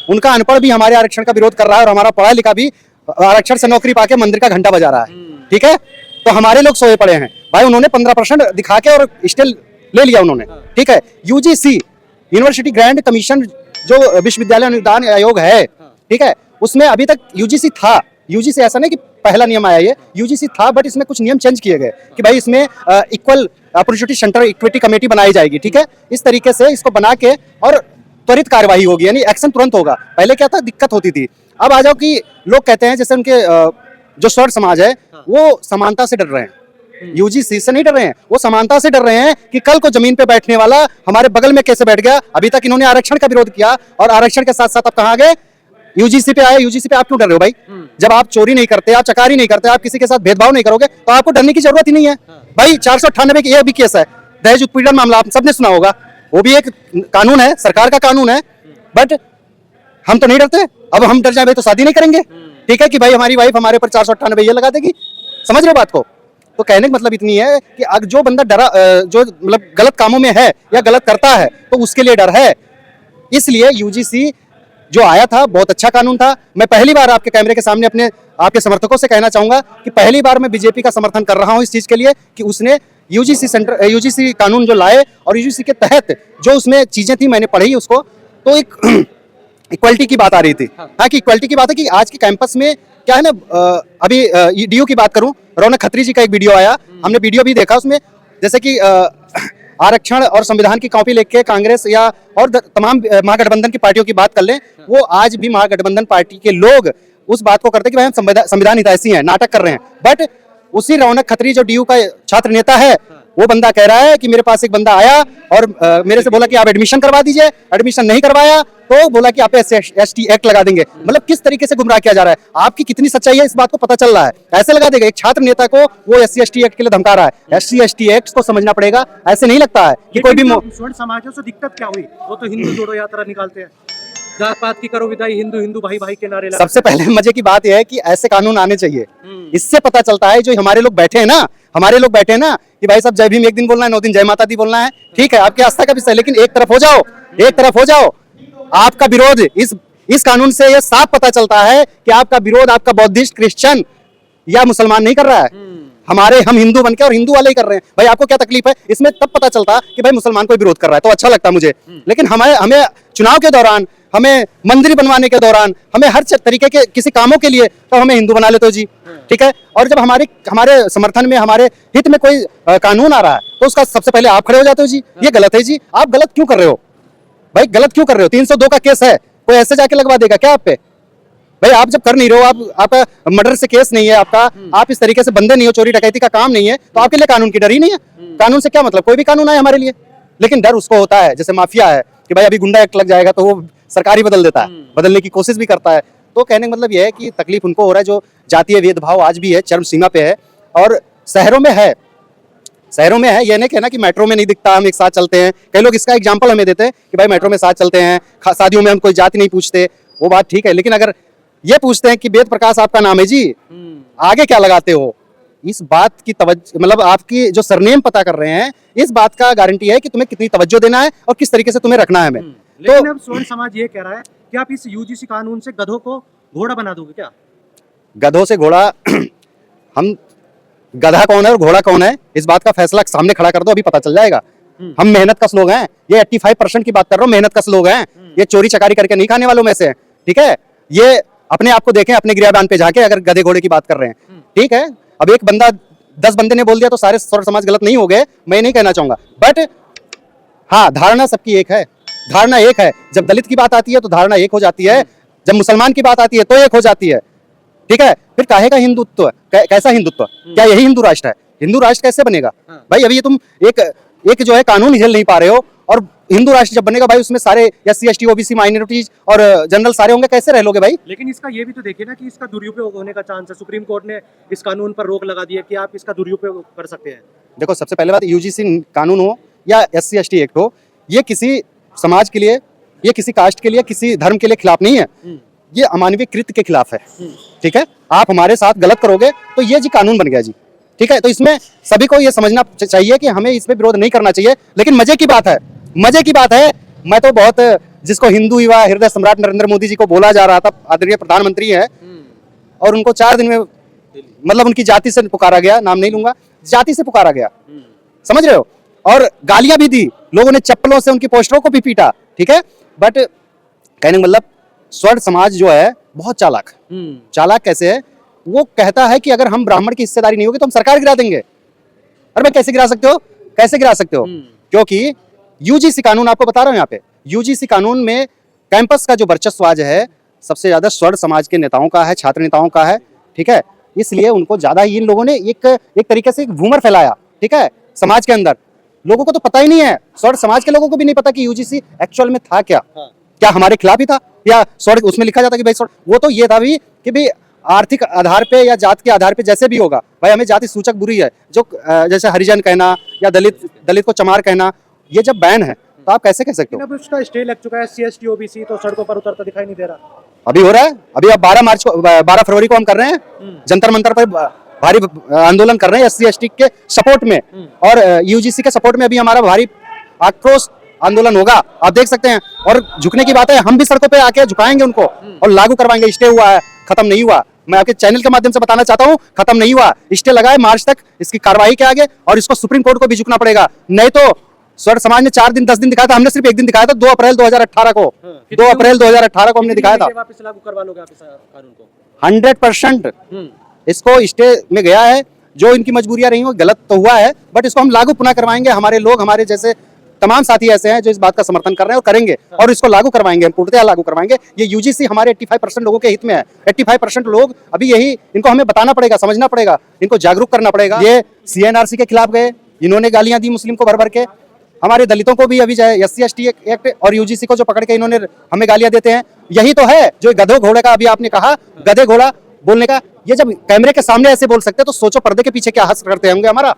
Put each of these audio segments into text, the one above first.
उनका अनपढ़ भी हमारे आरक्षण का विरोध कर रहा है और हमारा पढ़ा लिखा भी आरक्षण से नौकरी पाके मंदिर का घंटा बजा रहा है। ठीक है, तो हमारे लोग सोए पड़े हैं भाई। उन्होंने 15% दिखा के और स्टे ले लिया उन्होंने। ठीक है, यूजीसी यूनिवर्सिटी ग्रांट कमीशन जो विश्वविद्यालय अनुदान आयोग है, ठीक है, उसमें अभी तक यूजीसी था। यूजीसी ऐसा नहीं कि पहला नियम आया, ये यूजीसी था, बट इसमें कुछ नियम चेंज किए गए कि भाई इसमें equal opportunity centre equity committee बनाई जाएगी। ठीक है, इस तरीके से इसको बना के और त्वरित कार्यवाही होगी, यानी एक्शन तुरंत होगा। पहले क्या था, दिक्कत होती थी। अब आ जाओ कि लोग कहते हैं जैसे उनके जो स्वर्ण समाज है वो समानता से डर रहे हैं, यूजीसी से नहीं डर रहे हैं, वो समानता से डर रहे हैं कि कल को जमीन पे बैठने वाला हमारे बगल में कैसे बैठ गया। अभी तक इन्होंने आरक्षण का विरोध किया और आरक्षण के साथ साथ अब कहाँ गए, यूजीसी पे आए। यूजीसी पे आप क्यों डर रहे हो भाई? जब आप चोरी नहीं करते, आप चकारी नहीं करते, आप किसी के साथ भेदभाव नहीं करोगे तो आपको डरने की जरूरत ही नहीं है भाई। 498 ये भी केस है, दहेज उत्पीड़न मामला, आप सबने सुना होगा, वो भी एक कानून है, सरकार का कानून है, बट हम तो नहीं डरते। अब हम डर जाए तो शादी नहीं करेंगे। ठीक है कि भाई हमारी वाइफ हमारे ऊपर 498 ये लगा देगी। समझ रहे हो बात को? तो कहने का मतलब इतनी है कि अगर जो बंदा डरा, जो मतलब गलत कामों में है या गलत करता है तो उसके लिए डर है। इसलिए यूजीसी जो आया था बहुत अच्छा कानून था। मैं पहली बार आपके कैमरे के सामने अपने आपके समर्थकों से कहना चाहूंगा कि पहली बार मैं बीजेपी का समर्थन कर रहा हूं इस चीज के लिए कि उसने यूजीसी कानून जो लाए और यूजीसी के तहत जो उसमें चीजें थी मैंने पढ़ी उसको, तो एक इक्वलिटी की बात आ रही थी। हाँ, कि इक्वलिटी की बात है कि आज के कैंपस में क्या है ना, अभी डीयू की बात करूं, रौनक खत्री जी का एक वीडियो आया, हमने वीडियो भी देखा। उसमें जैसे कि आरक्षण और संविधान की कॉपी लेके कांग्रेस या और तमाम महागठबंधन की पार्टियों की बात कर लें, वो आज भी महागठबंधन पार्टी के लोग उस बात को करते हैं कि भाई हम संविधान हितैषी हैं, नाटक कर रहे हैं। बट उसी रौनक खत्री जो डीयू का छात्र नेता है, वो बंदा कह रहा है कि मेरे पास एक बंदा आया और मेरे से बोला कि आप एडमिशन करवा दीजिए। एडमिशन नहीं करवाया तो बोला कि आप SC/ST एक्ट लगा देंगे। मतलब किस तरीके से गुमराह किया जा रहा है, आपकी कितनी सच्चाई है इस बात को पता चल रहा है। ऐसे लगा देगा एक छात्र नेता को, वो SC/ST एक्ट के लिए धमका रहा है। SC/ST एक्ट को समझना पड़ेगा। ऐसे नहीं लगता है कि कोई भी स्वर्ण समाजों से दिक्कत क्या हुई, वो तो हिंदू जोड़ो यात्रा निकालते हैं, जात पात की करो विदाई, हिंदू हिंदू भाई भाई के नारे। सबसे पहले मजे की बात यह है कि ऐसे कानून आने चाहिए। इससे पता चलता है जो हमारे लोग बैठे हैं ना, कि भाई साहब जय भीम एक दिन बोलना है, 9 दिन जय माता दी बोलना है। ठीक है, आपकी आस्था का विषय, लेकिन एक तरफ हो जाओ। आपका विरोध इस कानून से यह साफ पता चलता है कि आपका विरोध आपका बौद्धिस्ट, क्रिश्चियन या मुसलमान नहीं कर रहा है, हम हिंदू बनके और हिंदू वाले ही कर रहे हैं। भाई आपको क्या तकलीफ है इसमें? तब पता चलता कि भाई मुसलमान कोई विरोध कर रहा है तो अच्छा लगता मुझे। लेकिन हमें चुनाव के दौरान, हमें मंदिर बनवाने के दौरान, हमें हर तरीके के किसी कामों के लिए तो हमें हिंदू बना लेते हो जी। ठीक है, और जब हमारे समर्थन में, हमारे हित में कोई कानून आ रहा है तो उसका सबसे पहले आप खड़े हो जाते हो जी, ये गलत है जी, आप गलत क्यों कर रहे हो भाई, गलत क्यों कर रहे हो? 302 का केस है, कोई ऐसे जाके लगवा देगा क्या आप पे? भाई आप जब कर नहीं रहे हो, आपका मर्डर से केस नहीं है आपका, आप इस तरीके से बंदे नहीं हो, चोरी डकैती का काम नहीं है, तो आपके लिए कानून की डर ही नहीं है। कानून से क्या मतलब, कोई भी कानून आए हमारे लिए, लेकिन डर उसको होता है जैसे माफिया है कि भाई अभी गुंडा एक्ट लग जाएगा तो वो सरकार ही बदल देता है, बदलने की कोशिश भी करता है। तो कहने का मतलब यह है कि तकलीफ उनको हो रहा है, जो जातीय भेदभाव आज भी है, चरम सीमा पे है और शहरों में है। ये नहीं कहना कि मेट्रो में नहीं दिखता, हम एक साथ चलते हैं। कई लोग इसका एग्जांपल हमें देते हैं कि भाई मेट्रो में साथ चलते हैं, शादियों में हम कोई जाति नहीं पूछते, वो बात ठीक है। लेकिन अगर ये पूछते हैं कि वेद प्रकाश आपका नाम है जी, आगे क्या लगाते हो, इस बात की मतलब आपकी जो सरनेम पता कर रहे हैं, इस बात का गारंटी है कि तुम्हें कितनी तवज्जो देना है और किस तरीके से तुम्हें रखना है हमें। लेकिन अब स्वर्ण समाज ये कह रहा है कि आप इस यूजीसी कानून से गधों को घोड़ा बना दोगे क्या? गधों से घोड़ा हम गधा कौन है और घोड़ा कौन है, इस बात का फैसला सामने खड़ा कर दो, अभी पता चल जाएगा। हम मेहनत कश लोग हैं, ये 85% की बात कर रहा हूँ, मेहनत कश लोग हैं, ये चोरी चकारी करके नहीं खाने वालों में से। ठीक है, ये अपने आप को देखें, अपने गिरियाबान पे जाके, अगर गधे घोड़े की बात कर रहे हैं। ठीक है, अब एक बंदा 10 बंदे ने बोल दिया तो सारे स्वर्ण समाज गलत नहीं हो गए, मैं नहीं कहना चाहूंगा। बट हाँ, धारणा सबकी एक है, धारणा एक है। जब दलित की बात आती है तो धारणा एक हो जाती है, जब मुसलमान की बात आती है तो एक हो जाती है। ठीक है, फिर काहे का हिंदुत्व, कैसा हिंदुत्व? क्या यही हिंदू राष्ट्र है? हिंदू राष्ट्र कैसे बनेगा भाई? अभी ये तुम एक जो है कानून झेल नहीं पा रहे हो, और हिंदू राष्ट्र जब बनेगा भाई उसमें सारे SC/ST, OBC, माइनॉरिटीज और जनरल सारे होंगे, कैसे रह लोगे भाई? लेकिन इसका ये भी तो देखिए ना कि इसका दुरुपयोग होने का चांस है। सुप्रीम कोर्ट ने इस कानून पर रोक लगा दी है कि आप इसका दुरुपयोग कर सकते हैं। देखो, सबसे पहले बात, यूजीसी कानून हो या SC/ST एक्ट हो, ये किसी समाज के लिए, ये किसी कास्ट के लिए, किसी धर्म के लिए खिलाफ नहीं है, ये अमानवीय कृत्य के खिलाफ है। ठीक है, आप हमारे साथ गलत करोगे तो ये जी कानून बन गया जी। ठीक है, तो इसमें सभी को ये समझना चाहिए कि हमें इसमें विरोध नहीं करना चाहिए। लेकिन मजे की बात है मैं तो बहुत, जिसको हिंदू युवा हृदय सम्राट नरेंद्र मोदी जी को बोला जा रहा था, आदरणीय प्रधानमंत्री है, और उनको 4 दिन में मतलब उनकी जाति से पुकारा गया, नाम नहीं लूंगा, जाति से पुकारा गया, समझ रहे हो, और गालियां भी दी, लोगों ने चप्पलों से उनकी पोस्टरों को भी पीटा, ठीक है। बट कहने का मतलब स्वर्ण समाज जो है बहुत चालाक, चालाक कैसे है, वो कहता है कि अगर हम ब्राह्मण की हिस्सेदारी नहीं होगी तो हम सरकार गिरा देंगे। अरे भाई कैसे गिरा सकते हो, कैसे गिरा सकते हो? क्योंकि यूजीसी कानून, आपको बता रहा हूं यहाँ पे, यूजीसी कानून में कैंपस का जो वर्चस्व आज है सबसे ज्यादा स्वर्ण समाज के नेताओं का है, छात्र नेताओं का है, ठीक है। इसलिए उनको ज्यादा ही इन लोगों ने एक तरीके से घूमर फैलाया, ठीक है, समाज के अंदर। लोगों को तो पता ही नहीं है, स्वर्ण समाज के लोगों को भी नहीं पता कि यूजीसी एक्चुअल में था क्या, क्या हमारे खिलाफ ही था, या स्वर्ण उसमें लिखा जाता कि भाई स्वर्ण, वो तो ये था भी कि भाई आर्थिक आधार पे या जात के आधार पे जैसे भी होगा, भाई हमें जाति सूचक बुरी है, जो जैसे हरिजन कहना या दलित को चमार कहना, ये जब बैन है तो आप कैसे कह सकते हो? अब उसका स्टे लग चुका है, SC/ST OBC तो सड़कों पर उतरता दिखाई नहीं दे रहा। अभी हो रहा है, अभी अब 12 फरवरी को हम कर रहे हैं, जंतर मंतर पर भारी आंदोलन कर रहे हैं SC/ST के सपोर्ट में, और यूजीसी के सपोर्ट में अभी हमारा भारी आक्रोश आंदोलन होगा, आप देख सकते हैं। और झुकने की बात है, हम भी सड़कों पे आके झुकाएंगे उनको और लागू करवाएंगे। स्टे हुआ है, खत्म नहीं हुआ, मैं आपके चैनल के माध्यम से बताना चाहता हूं, खत्म नहीं हुआ, स्टे लगाए मार्च तक इसकी कार्रवाई के आगे, और इसको सुप्रीम कोर्ट को भी झुकना पड़ेगा। नहीं तो स्वर्ण समाज ने 4 दिन 10 दिन दिखाया था, हमने सिर्फ 1 दिन दिखाया था, 2 अप्रैल 2018 को, 2 अप्रैल 2018 को हमने दिखाया था। वापस लागू करवा लोगे आप इस कानून को? 100% इसको स्टे में गया है, जो इनकी मजबूरियां रही हो, गलत तो हुआ है, बट इसको हम लागू पुनः करवाएंगे। हमारे लोग, हमारे जैसे तमाम साथी ऐसे हैं जो इस बात का समर्थन कर रहे हैं और करेंगे, और इसको लागू करवाएंगे, पूर्णतः लागू करवाएंगे। ये यूजीसी हमारे 85% लोगों के हित में है। 85% लोग अभी यही, इनको हमें बताना पड़ेगा, समझना पड़ेगा, इनको जागरूक करना पड़ेगा। ये CNRC के खिलाफ गए, इन्होंने गालियां दी मुस्लिम को भर भर के, हमारे दलितों को भी अभी चाहे SC/ST एक्ट और यूजीसी को जो पकड़ के इन्होंने हमें गालियां देते हैं, यही तो है जो गधे घोड़े का अभी आपने कहा, गधे घोड़ा बोलने का। ये जब कैमरे के सामने ऐसे बोल सकते हैं तो सोचो पर्दे के पीछे क्या हंस करते होंगे हमारा।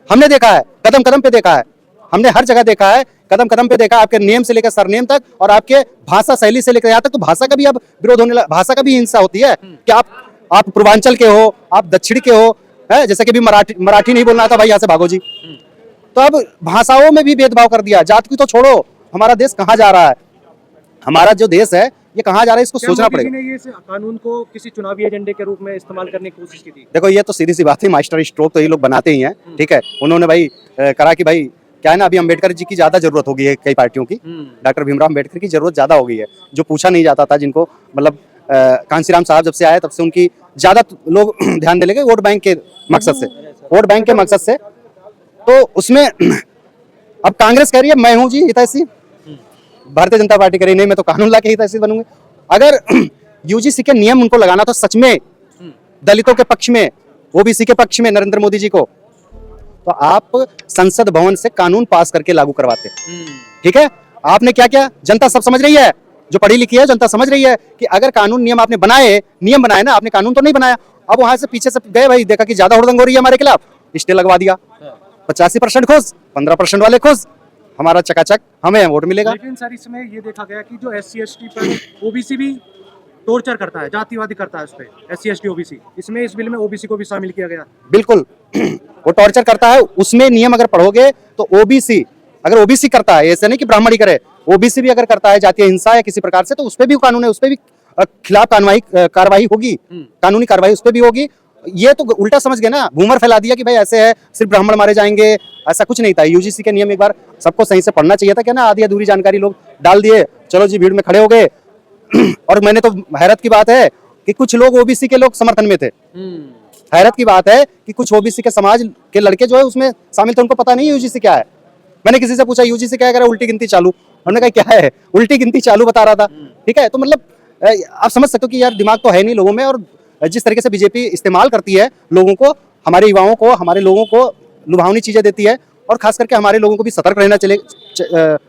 हमने देखा है, कदम कदम पे देखा है, हमने हर जगह देखा है, कदम कदम पे देखा, आपके नेम से लेकर सरनेम तक, और आपके भाषा शैली से लेकर यहाँ तक। तो भाषा का भी अब विरोध होने लगा, भाषा का भी हिंसा होती है कि आप पूर्वांचल के हो, आप दक्षिण के हो, है, जैसे कि भी मराठी नहीं बोलना था भाई, यहाँ से भागो जी। तो अब भाषाओं में भी भेदभाव कर दिया, जात की तो छोड़ो, हमारा देश कहाँ जा रहा है, हमारा जो देश है ये कहाँ जा रहा है, इसको सोचना पड़ेगा। ने ये कानून को किसी चुनावी एजेंडे के रूप में इस्तेमाल करने की कोशिश की थी? देखो ये तो सीधी सी बात है, मास्टर स्ट्रोक तो ये लोग बनाते ही हैं, ठीक है। उन्होंने भाई करा कि भाई क्या है ना, अभी अम्बेडकर जी की ज्यादा जरूरत होगी है कई पार्टियों की, डॉक्टर भीमराव अम्बेडकर की जरूरत ज्यादा हो गई है, जो पूछा नहीं जाता था, जिनको मतलब कांसीराम साहब जब से आए तब से उनकी ज्यादा लोग ध्यान देने लगे, वोट बैंक के मकसद से, वोट बैंक के मकसद से। तो उसमें अब कांग्रेस कह रही है मैं हूं जी हितैषी, भारतीय जनता पार्टी कह रही नहीं मैं तो कानून ला के हितैषी बनूंगी। अगर यूजीसी के नियम उनको लगाना था सच में दलितों के पक्ष में, ओबीसी के पक्ष में नरेंद्र मोदी जी को, तो आप संसद भवन से कानून पास करके लागू करवाते, ठीक है। आपने क्या किया, जनता सब समझ रही है, जो पढ़ी लिखी है जनता समझ रही है कि अगर कानून नियम आपने बनाए, नियम बनाए ना आपने, कानून तो नहीं बनाया। अब वहां से पीछे से गए भाई, देखा कि ज्यादा हुड़दंग हो रही है हमारे खिलाफ, स्टे लगवा दिया, 85% खुश, 15% वाले खुश, हमारा चकाचक, हमें वोट मिलेगा। लेकिन सर इसमें ये देखा गया कि जो SC/ST पर OBC भी टॉर्चर करता है, जातिवादी करता है उस पे, SC/ST OBC, इसमें इस बिल में OBC को भी शामिल किया गया। बिल्कुल वो टॉर्चर करता है, उसमें नियम अगर पढ़ोगे तो OBC, अगर OBC करता है, ऐसे नहीं कि ब्राह्मण ही करे, OBC भी अगर करता है जातीय हिंसा या किसी प्रकार से, तो उस पर भी कानून है, उस पर भी खिलाफ कार्रवाई होगी, कानूनी कार्रवाई उस पर भी होगी। ये तो उल्टा समझ गए ना, घूमर फैला दिया कि भाई ऐसे है सिर्फ ब्राह्मण मारे जाएंगे, ऐसा कुछ नहीं था। यूजीसी के नियम एक बार सबको सही से पढ़ना चाहिए था, क्या ना आधी अधूरी जानकारी लोग डाल दिए, चलो जी भीड़ में खड़े हो गए। और मैंने तो हैरत की बात है कि कुछ लोग ओबीसी के लोग समर्थन में थे, हैरत की बात है कि कुछ ओबीसी के समाज के लड़के जो है उसमें शामिल थे, उनको पता नहीं यूजीसी क्या है। मैंने किसी से पूछा यूजीसी क्या है, उल्टी गिनती चालू, उन्होंने कहा क्या है, उल्टी गिनती चालू बता रहा था, ठीक है। तो मतलब आप समझ सकते हो कि यार दिमाग तो है नहीं लोगों में, और जिस तरीके से बीजेपी इस्तेमाल करती है लोगों को, हमारे युवाओं को, हमारे लोगों को लुभावनी चीजें देती है, और खास करके हमारे लोगों को भी सतर्क रहना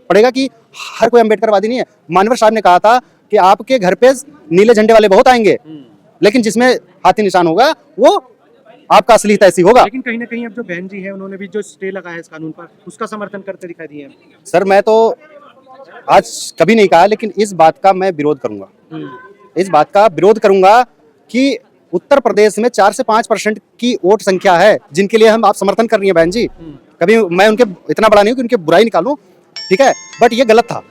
पड़ेगा कि हर कोई अम्बेडकरवादी नहीं है। मानवर साहब ने कहा था कि आपके घर पे नीले झंडे वाले बहुत आएंगे, लेकिन जिसमें हाथी निशान होगा वो आपका असली हितैषी होगा। लेकिन कहीं ना कहीं अब जो बहन जी है उन्होंने भी जो स्टे लगाया है इस कानून पर, उसका समर्थन करते दिखाई दिए। सर मैं तो आज कभी नहीं कहा, लेकिन इस बात का मैं विरोध करूंगा, इस बात का विरोध करूंगा कि उत्तर प्रदेश में 4 से 5% की वोट संख्या है जिनके लिए हम आप समर्थन कर रही हैं बहन जी। कभी मैं उनके इतना बड़ा नहीं हूं कि उनके बुराई निकालूं, ठीक है, बट ये गलत था।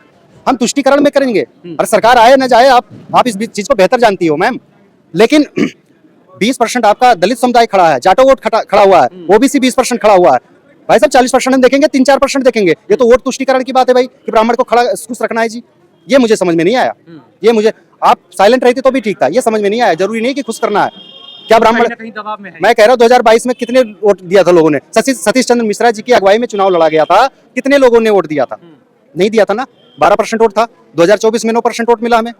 हम तुष्टिकरण में करेंगे। और सरकार आए ना जाए, आप इस चीज को बेहतर जानती हो मैम, लेकिन 20% आपका दलित समुदाय खड़ा है, जाटो वोट खड़ा हुआ है, ओबीसी 20% खड़ा हुआ है। भाई साहब 40% हम देखेंगे, 3-4% देखेंगे। ये तो वोट तुष्टिकरण की बात है भाई, कि ब्राह्मण को खड़ा खुश रखना है जी। ये मुझे समझ में नहीं आया। ये मुझे, आप साइलेंट रहते तो भी ठीक था, ये समझ में नहीं आया। जरूरी नहीं कि खुश करना है। क्या ब्राह्मण कहीं दबाव में है? मैं कह रहा हूँ 2022 में कितने वोट दिया था लोगों ने? सतीश चंद्र मिश्रा जी की अगुवाई में चुनाव लड़ा गया था, कितने लोगों ने वोट दिया था? नहीं दिया था ना। 12% वोट था। 2024 में 9% वोट मिला हमें।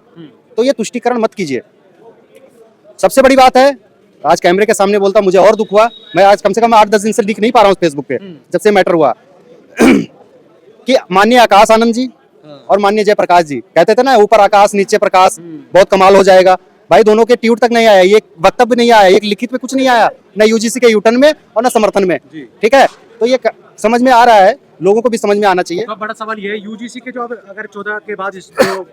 तो ये तुष्टिकरण मत कीजिए। सबसे बड़ी बात है, आज कैमरे के सामने बोलता मुझे और दुख हुआ। मैं आज कम से कम 8-10 दिन से लिख नहीं पा रहा हूँ फेसबुक पे, जब से मैटर हुआ कि माननीय आकाश आनंद जी और माननीय जयप्रकाश जी कहते थे ना, ऊपर आकाश नीचे प्रकाश, बहुत कमाल हो जाएगा। भाई दोनों के ट्वीट तक नहीं आया, ये वक्तव्य नहीं आया, एक लिखित में कुछ नहीं आया, न यूजीसी के यूटर्न में और न समर्थन में। ठीक है, तो ये समझ में आ रहा है, लोगों को भी समझ में आना चाहिए। तो बड़ा सवाल ये है, यूजीसी के जो अगर 14 के बाद इस जो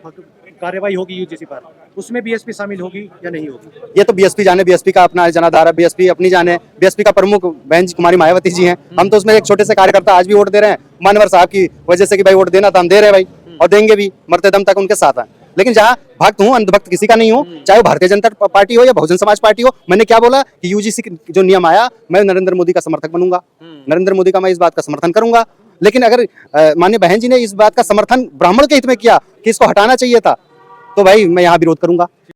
कार्यवाही होगी यूजीसी पर, उसमें बीएसपी शामिल होगी या नहीं होगी? ये तो बीएसपी जाने, बीएसपी का अपना जनाधार है, बीएसपी अपनी जाने। बीएसपी का प्रमुख बहन जी कुमारी मायावती जी हैं। हम तो उसमें एक छोटे से कार्यकर्ता आज भी वोट दे रहे हैं, मानवर साहब की वजह से कि भाई वोट देना था, हम दे रहे हैं भाई, और देंगे भी, मरते दम तक उनके साथ हैं। लेकिन जहाँ भक्त हूँ, अंधभक्त किसी का नहीं हूँ, चाहे वो भारतीय जनता पार्टी हो या बहुजन समाज पार्टी हो। मैंने क्या बोला कि यूजीसी जो नियम आया, मैं नरेंद्र मोदी का समर्थक बनूंगा, नरेंद्र मोदी का मैं इस बात का समर्थन करूंगा। लेकिन अगर माननीय बहन जी ने इस बात का समर्थन ब्राह्मण के हित में किया कि इसको हटाना चाहिए था, तो भाई मैं यहाँ विरोध करूंगा।